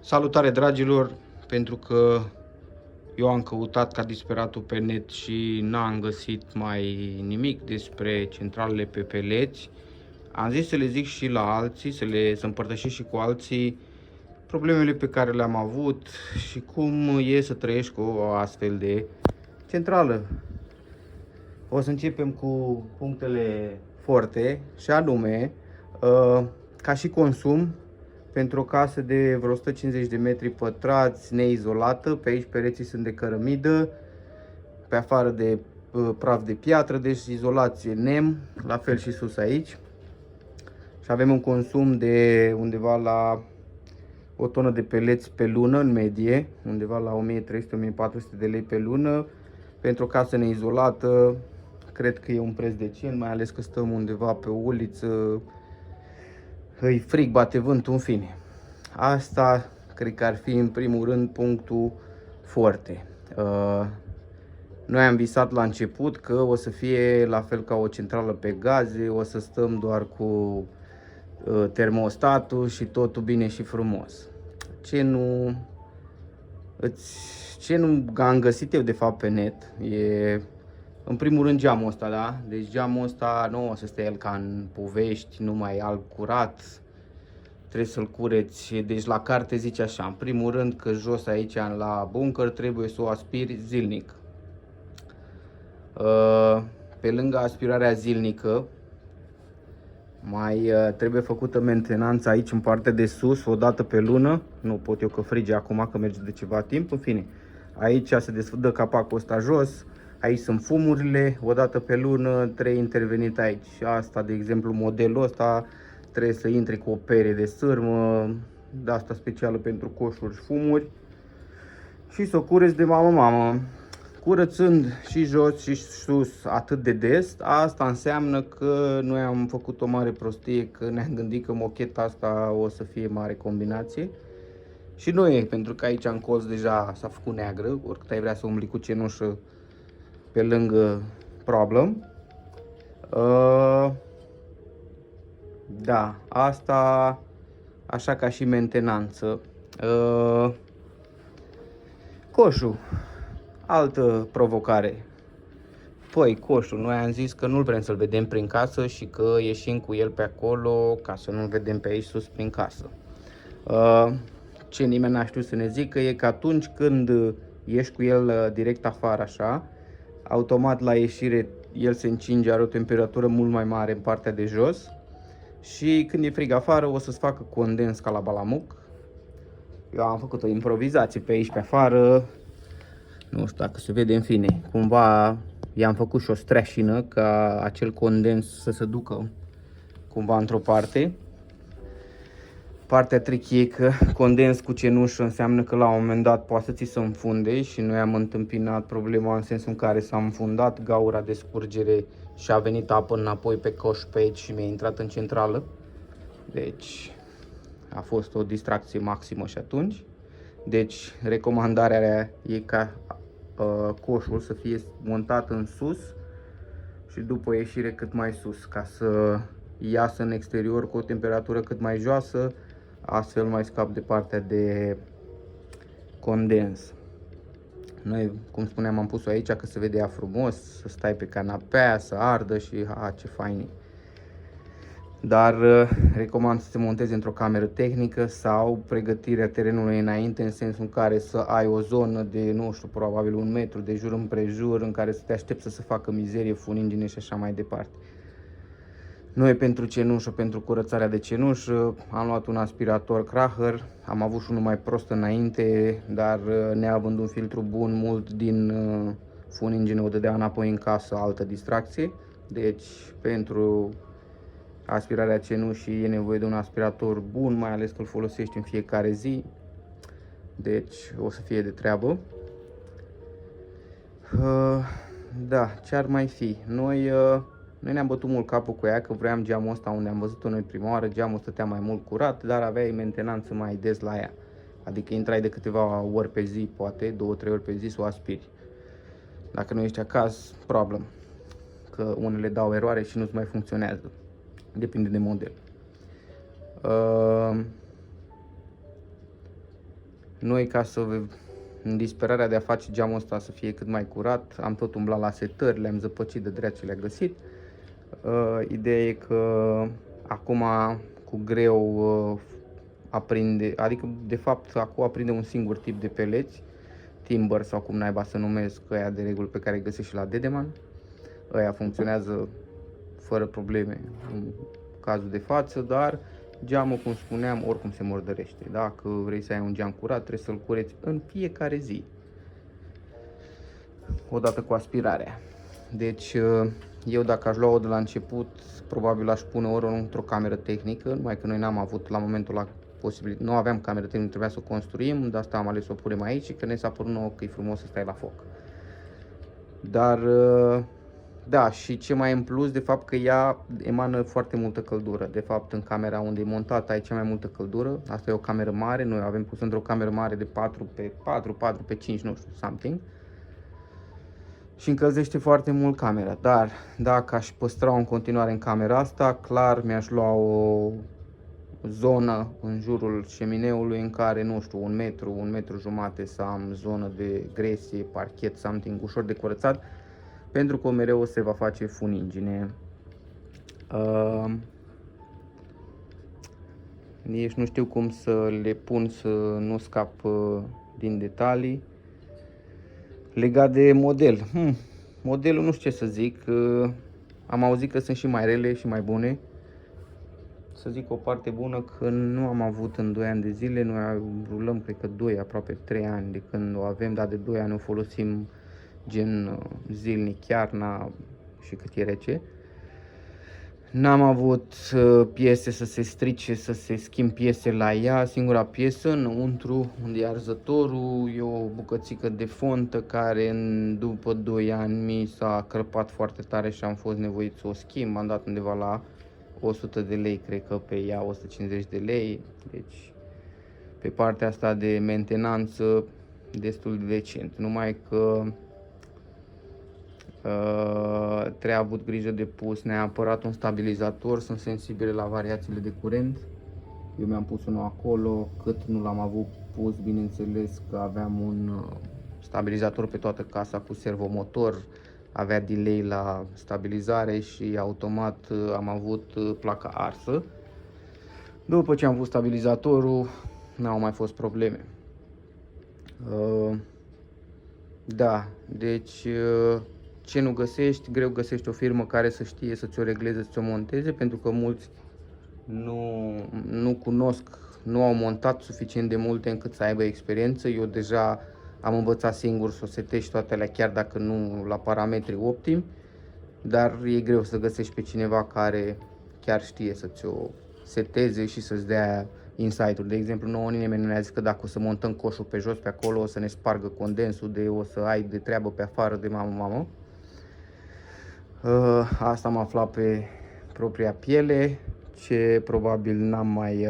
Salutare dragilor, pentru că eu am căutat ca disperatul pe net și n-am găsit mai nimic despre centralele pe peleți. Am zis să le zic și la alții, să împărtășesc și cu alții problemele pe care le-am avut și cum e să trăiești cu o astfel de centrală. O să începem cu punctele forte și anume, ca și consum, pentru o casă de vreo 150 de metri pătrați, neizolată, pe aici pereții sunt de cărămidă, pe afară de praf de piatră, deci izolație NEM, la fel și sus aici. Și avem un consum de undeva la o tonă de peleți pe lună în medie, undeva la 1300-1400 de lei pe lună. Pentru o casă neizolată, cred că e un preț decent, mai ales că stăm undeva pe o uliță, îi frig, bate vântul, în fine. Asta cred că ar fi în primul rând punctul forte. Noi am visat la început că o să fie la fel ca o centrală pe gaze, o să stăm doar cu termostatul și totul bine și frumos. Ce nu am găsit eu de fapt pe net e în primul rând geamul ăsta, da? Deci geamul ăsta nu o să stea el ca în povești, numai alb curat. Trebuie să-l cureți. Deci la carte zice așa, în primul rând că jos aici la bunker trebuie să o aspiri zilnic. Pe lângă aspirarea zilnică, mai trebuie făcută mentenanța aici în partea de sus, o dată pe lună. Nu pot eu că frige acum, că merge de ceva timp. În fine, aici se desfădă capacul ăsta jos. Aici sunt fumurile, o dată pe lună trebuie intervenit aici. Asta, de exemplu, modelul ăsta trebuie să intri cu o pere de sârmă, de asta specială pentru coșuri și fumuri. Și să o cureți de mamă. Curățând și jos și sus atât de des, asta înseamnă că noi am făcut o mare prostie, că ne-am gândit că mocheta asta o să fie mare combinație. Și nu e, pentru că aici în colț deja s-a făcut neagră, oricât ai vrea să umbli cu cenușă pe lângă problem. Da, asta așa ca și mentenanță. Coșul, altă provocare. Păi, coșul, noi am zis că nu vrem să-l vedem prin casă și că ieșim cu el pe acolo ca să nu-l vedem pe aici sus prin casă. Ce nimeni n-a știut să ne zică e că atunci când ieși cu el direct afară așa, automat la ieșire el se încinge, are o temperatură mult mai mare în partea de jos și când e frig afară o să-ți facă condens ca la balamuc. Eu am făcut o improvizație pe aici pe afară, nu știu dacă se vede, în fine, cumva i-am făcut și o streașină ca acel condens să se ducă cumva într-o parte. Partea tricky e că condens cu cenușă înseamnă că la un moment dat poate să ți se înfunde și noi am întâmpinat problema în sensul în care s-a înfundat gaura de scurgere și a venit apă înapoi pe coș pe aici și mi-a intrat în centrală. Deci a fost o distracție maximă și atunci. Deci recomandarea e ca coșul să fie montat în sus și după o ieșire cât mai sus, ca să iasă în exterior cu o temperatură cât mai joasă, astfel mai scap de partea de condens. Noi, cum spuneam, am pus-o aici că se vedea frumos, să stai pe canapea, să ardă și ce fain e. Dar recomand să te montezi într-o cameră tehnică sau pregătirea terenului înainte, în sensul în care să ai o zonă de, nu știu, probabil 1 metru de jur împrejur, în care să te aștepți să se facă mizerie, funingine și așa mai departe. Noi pentru cenușă, pentru curățarea de cenușă, am luat un aspirator Kracher, am avut și unul mai prost înainte, dar neavând un filtru bun, mult din funingine o dădea înapoi în casă, altă distracție. Deci pentru aspirarea cenușii e nevoie de un aspirator bun, mai ales că îl folosești în fiecare zi. Deci o să fie de treabă. Da, ce ar mai fi? Noi ne-am bătut mult capul cu ea, că vreau geamul ăsta unde am văzut-o noi prima oară, geamul stătea mai mult curat, dar aveai mentenanță mai des la ea. Adică intrai de câteva ori pe zi, poate, 2-3 ori pe zi să o aspiri. Dacă nu ești acasă, problem. Că unele dau eroare și nu-ți mai funcționează. Depinde de model. Noi, ca să, în disperarea de a face geamul ăsta să fie cât mai curat, am tot umblat la setări, le-am zăpăcit de drept și le-am găsit. Ideea e că acum cu greu aprinde, adică de fapt acum aprinde un singur tip de peleți, timber sau cum naiba să numesc, ăia de reguli pe care îi găsești și la Dedeman. Ăia funcționează fără probleme în cazul de față, dar geamul, cum spuneam, oricum se murdărește. Dacă vrei să ai un geam curat, trebuie să-l cureți în fiecare zi, odată cu aspirarea. Deci eu, dacă aș lua-o de la început, probabil aș pune ori într-o cameră tehnică, numai că noi n-am avut la momentul la posibilitate, nu aveam cameră tehnică, trebuia să o construim, de asta am ales să o punem aici și că ne s-a părut nouă că e frumos să stai la foc. Dar da, și ce mai în plus, de fapt că ea emană foarte multă căldură. De fapt, în camera unde e montată ai cea mai multă căldură. Asta e o cameră mare, noi avem pus într-o cameră mare de 4x5, nu știu, something. Și încălzește foarte mult camera. Dar dacă aș păstra în continuare în camera asta, clar mi-aș lua o zonă în jurul șemineului în care, nu știu, 1 metru jumate să am zonă de gresie, parchet, something ușor de curățat, pentru că mereu se va face funingine. Nici nu știu cum să le pun să nu scap din detalii. Legat de model, modelul nu știu ce să zic, am auzit că sunt și mai rele și mai bune. Să zic o parte bună că nu am avut în 2 ani de zile, noi rulăm cred că 2, aproape 3 ani de când o avem, dar de 2 ani o folosim gen zilnic, iarna și cât e rece. N-am avut piese să se strice, să se schimb piese la ea. Singura piesă înăuntru, unde e arzătorul, e o bucățică de fontă care după 2 ani mi s-a crăpat foarte tare și am fost nevoit să o schimb. Am dat undeva la 100 de lei, cred că pe ea 150 de lei. Deci pe partea asta de mentenanță destul de decent. Numai că trebuie avut grijă de pus neapărat un stabilizator, sunt sensibile la variațiile de curent. Eu mi-am pus unul acolo, cât nu l-am avut pus, bineînțeles că aveam un stabilizator pe toată casa cu servomotor, avea delay la stabilizare și automat am avut placa arsă. După ce am avut stabilizatorul, n-au mai fost probleme. Da, deci ce nu găsești, greu găsești o firmă care să știe să ți-o regleze, să ți-o monteze, pentru că mulți nu cunosc, nu au montat suficient de multe încât să aibă experiență. Eu deja am învățat singur să o setez toate alea, chiar dacă nu la parametri optimi, dar e greu să găsești pe cineva care chiar știe să ți-o seteze și să-ți dea insight-uri. De exemplu, nouă nimeni nu ne-a zis că dacă o să montăm coșul pe jos pe acolo o să ne spargă condensul, o să ai de treabă pe afară de mamă. Asta am aflat pe propria piele, ce probabil n-am mai...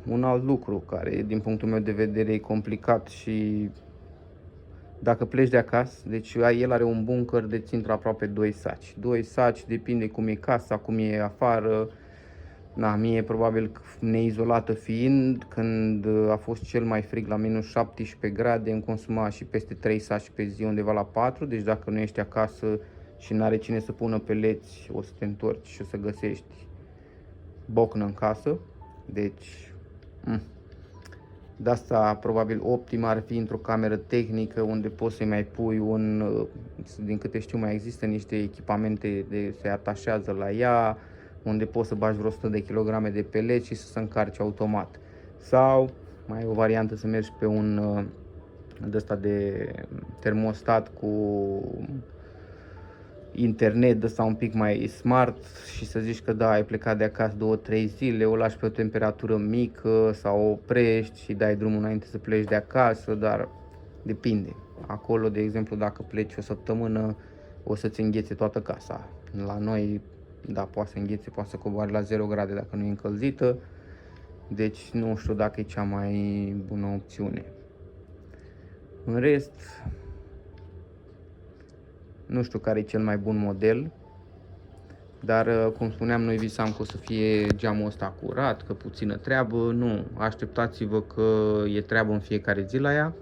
un alt lucru care din punctul meu de vedere e complicat și dacă pleci de acasă, deci el are un bunker de țintă aproape 2 saci. 2 saci, depinde cum e casa, cum e afară. Mie probabil neizolată fiind, când a fost cel mai frig la minus 17 grade, îmi consuma și peste 3 saci pe zi, undeva la 4, deci dacă nu ești acasă și n-are cine să pună peleți, o să te întorci și o să găsești bocnă în casă. Deci de asta probabil optim ar fi într-o cameră tehnică unde poți să-i mai pui din câte știu mai există niște echipamente de se atașează la ea, unde poți să bagi vreo 100 de kg de peleți și să se încarce automat. Sau mai e o variantă să mergi pe un de ăsta de termostat cu internet, de ăsta un pic mai smart și să zici că da, ai plecat de acasă 2-3 zile, o lași pe o temperatură mică sau o oprești și dai drumul înainte să pleci de acasă, dar depinde. Acolo, de exemplu, dacă pleci o săptămână, o să-ți înghețe toată casa. La noi, da, poate să înghețe, poate să coboare la 0 grade dacă nu e încălzită, deci nu știu dacă e cea mai bună opțiune. În rest, nu știu care e cel mai bun model. Dar, cum spuneam, noi visam că o să fie geamul ăsta curat, că puțină treabă. Nu, așteptați-vă că e treabă în fiecare zi la ea.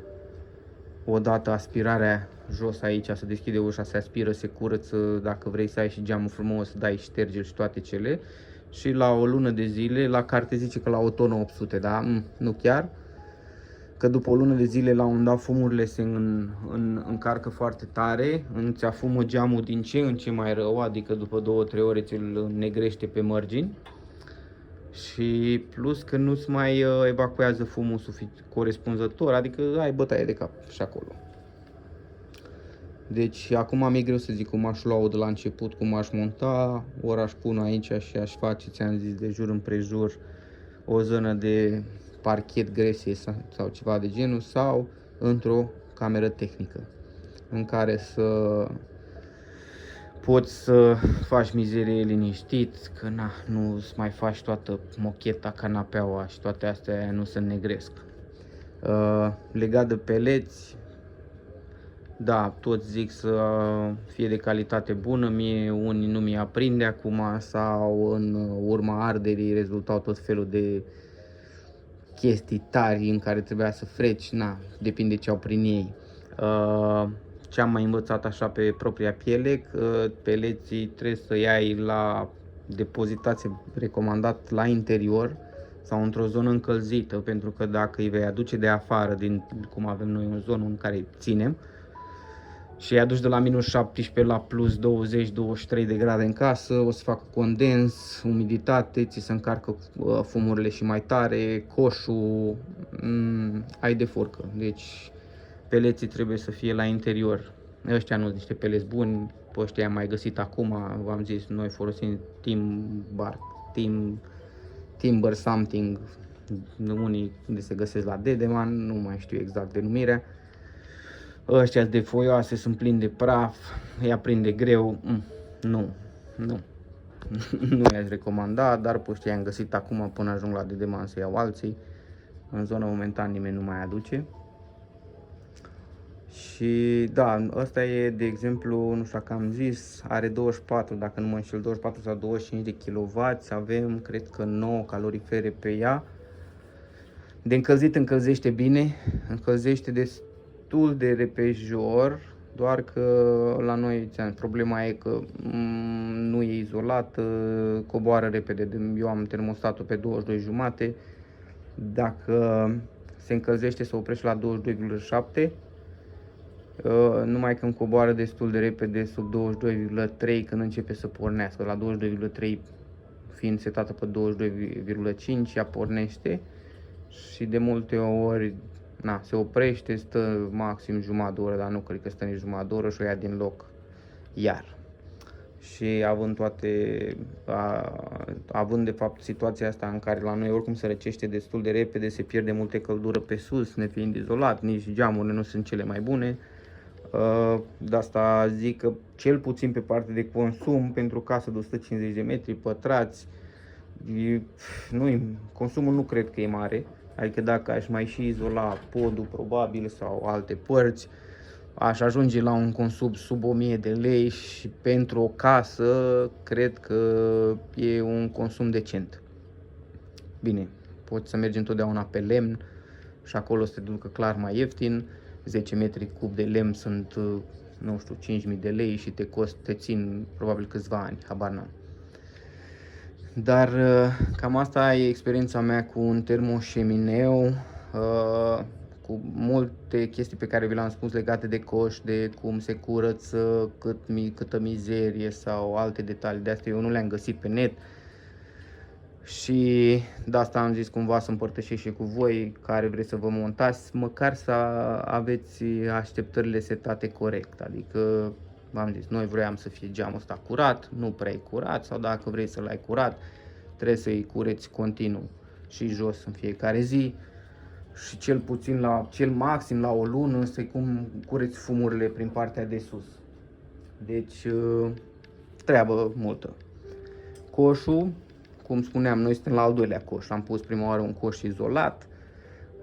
Odată aspirarea jos aici, se deschide ușa, se aspiră, se curăță, dacă vrei să ai și geamul frumos, dai ștergeri și toate cele. Și la o lună de zile, la carte zice că la o tonă 800, da? Nu chiar. Că după o lună de zile, la un dat, fumurile se încarcă foarte tare, îți afumă geamul din ce în ce mai rău, adică după 2-3 ore ți-l negrește pe margini. Și plus că nu-ți mai evacuează fumul corespunzător, adică ai bătaie de cap și acolo. Deci acum mi-e greu să zic cum aș lua-o de la început, cum aș monta, ori aș pune aici și aș face, ți-am zis, de jur împrejur o zonă de parchet gresie sau ceva de genul, sau într-o cameră tehnică în care să poți să faci mizerie liniștit, că nu-ți mai faci toată mocheta, canapeaua și toate astea nu se negresc. Legat de peleți, da, toți zic să fie de calitate bună, mie unii nu mi aprinde acum sau în urma arderii rezultau tot felul de chestii tari în care trebuia să freci, depinde ce au prin ei. Ce am mai învățat așa pe propria piele, că peleții trebuie să iei la depozitație recomandat la interior sau într-o zonă încălzită, pentru că dacă îi vei aduce de afară, din cum avem noi o zonă în care ținem, și îi aduci de la minus 17 la plus 20-23 de grade în casă, o să facă condens, umiditate, ți se încarcă fumurile și mai tare, coșul, ai de furcă. Deci peleții trebuie să fie la interior. Ăștia nu sunt niște peleți buni, pe ăștia am mai găsit acum, v-am zis, noi folosim Timber something, unii unde se găsesc la Dedeman, nu mai știu exact denumirea. Ăștia de foioase, sunt plini de praf, îi aprinde greu, nu i-aș recomanda, dar pe ăștia i-am găsit acum până ajung la Dedeman să iau alții. În zona momentan nimeni nu mai aduce. Și da, ăsta e, de exemplu, nu știu dacă am zis, are 24, dacă nu mă înșel, 24 sau 25 de kW, avem, cred că 9 calorifere pe ea. De încălzit încălzește bine, încălzește destul de repejor, doar că la noi problema e că nu e izolat, coboară repede. Eu am termostatul pe 22,5, dacă se încălzește se oprește la 22,7. Numai când coboară destul de repede sub 22,3 când începe să pornească, la 22,3 fiind setată pe 22,5 ea pornește și de multe ori se oprește, stă maxim jumătate de oră, dar nu cred că stă nici jumătate de oră și o ia din loc iar. Și având de fapt situația asta în care la noi oricum se răcește destul de repede, se pierde multe căldură pe sus, nefiind izolat, nici geamurile nu sunt cele mai bune. De asta zic că cel puțin pe partea de consum pentru casă de 150 de metri pătrați, consumul nu cred că e mare. Adică dacă aș mai și izola podul probabil sau alte părți, aș ajunge la un consum sub 1000 de lei și pentru o casă cred că e un consum decent. Bine, poți să mergi întotdeauna pe lemn și acolo se ducă clar mai ieftin. 10 metri cub de lemn sunt, nu știu, 5000 de lei și te țin probabil câțiva ani, habar n-am. Dar cam asta e experiența mea cu un termoșemineu, cu multe chestii pe care vi le-am spus legate de coș, de cum se curăță, câtă mizerie sau alte detalii de astea, eu nu le-am găsit pe net. Și de asta am zis cumva să împărtășesc și cu voi care vreți să vă montați, măcar să aveți așteptările setate corect. Adică, v-am zis, noi vroiam să fie geamul ăsta curat, nu prea e curat, sau dacă vrei să-l ai curat, trebuie să-i cureți continuu și jos în fiecare zi. Și cel maxim la o lună să-i cureți fumurile prin partea de sus. Deci, treabă multă. Coșul, cum spuneam, noi suntem la al doilea coș. Am pus prima oară un coș izolat.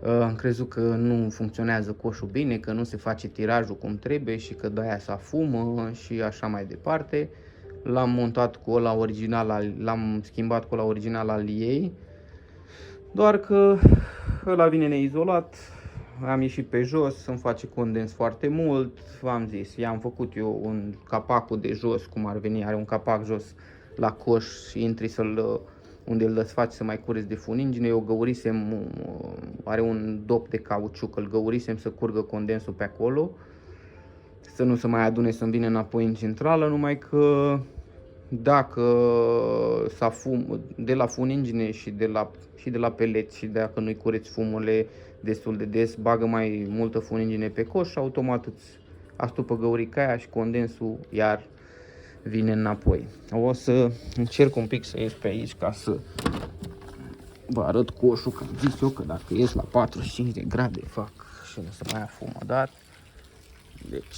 Am crezut că nu funcționează coșul bine, că nu se face tirajul cum trebuie și că de-aia se afumă și așa mai departe. L-am montat cu ăla original, l-am schimbat cu ăla original al ei. Doar că ăla vine neizolat. Am ieșit pe jos, îmi face condens foarte mult. V-am zis, i-am făcut eu un capacul de jos, cum ar veni, are un capac jos la coș și intri unde îl desfaci să mai cureți de funingine. Eu găurisem, are un dop de cauciuc, îl găurisem să curgă condensul pe acolo, să nu se mai adune, să-mi vină înapoi în centrală, numai că dacă s-a de la funingine și de la peleți și dacă nu-i cureți fumurile destul de des, bagă mai multă funingine pe coș și automat îți astupă găurica aia și condensul iar vine înapoi. O să încerc un pic să ies pe aici ca să vă arăt coșul, că am zis eu că dacă ies la 45 de grade fac și nu se mai afumadat. Deci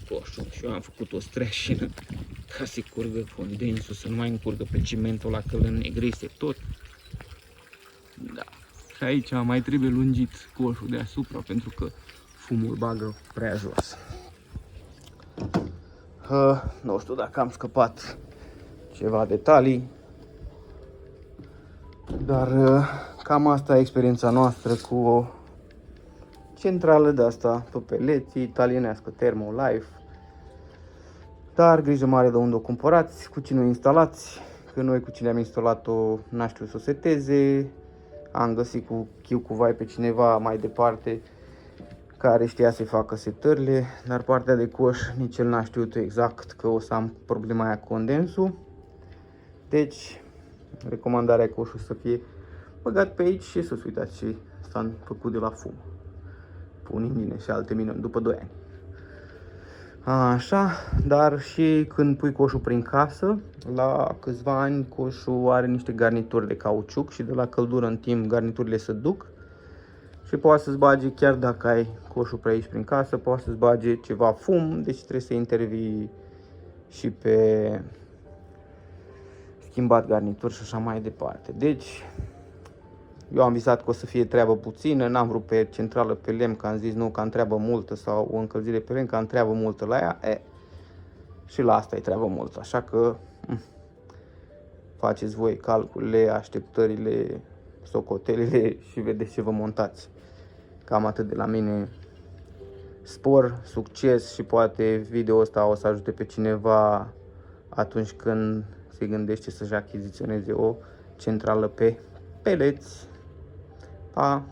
coșul și eu am făcut o streașină ca să curgă condensul, să nu mai încurgă pe cimentul ăla, că îl înnegrise tot. Da. Și aici mai trebuie lungit coșul deasupra pentru că fumul bagă prea jos. Nu știu dacă am scăpat ceva detalii, dar cam asta e experiența noastră cu o centrală de asta pe peleți, italienească, Thermolife. Dar grijă mare de unde o cumpărați, cu cine o instalați, că noi cu cine am instalat-o n-a știut să o seteze. Am găsit cu chiu cu vai pe cineva mai departe care știa să-i facă setările, dar partea de coș nici el n-a știut exact că o să am problema aia cu condensul. Deci, recomandarea e coșul să fie băgat pe aici și sus, uitați ce s-a făcut de la fum. Funingine și alte minuni după 2 ani. Așa, dar și când pui coșul prin casă, la câțiva ani coșul are niște garnituri de cauciuc și de la căldură în timp garniturile se duc și poate să-ți bage, chiar dacă ai coșul pe aici prin casă, poate să-ți bage ceva fum, deci trebuie să intervii și pe schimbat garnituri și așa mai departe. Deci, eu am visat că o să fie treabă puțină, n-am vrut pe centrală pe lemn, că am zis nu, că am treabă multă, sau o încălzire pe lemn, că am treabă multă la ea, și la asta e treabă multă, așa că faceți voi calculele, așteptările, socotelele și vedeți ce vă montați. Cam atât de la mine. Spor, succes și poate video ăsta o să ajute pe cineva atunci când se gândește să-și achiziționeze o centrală pe peleți. Pa!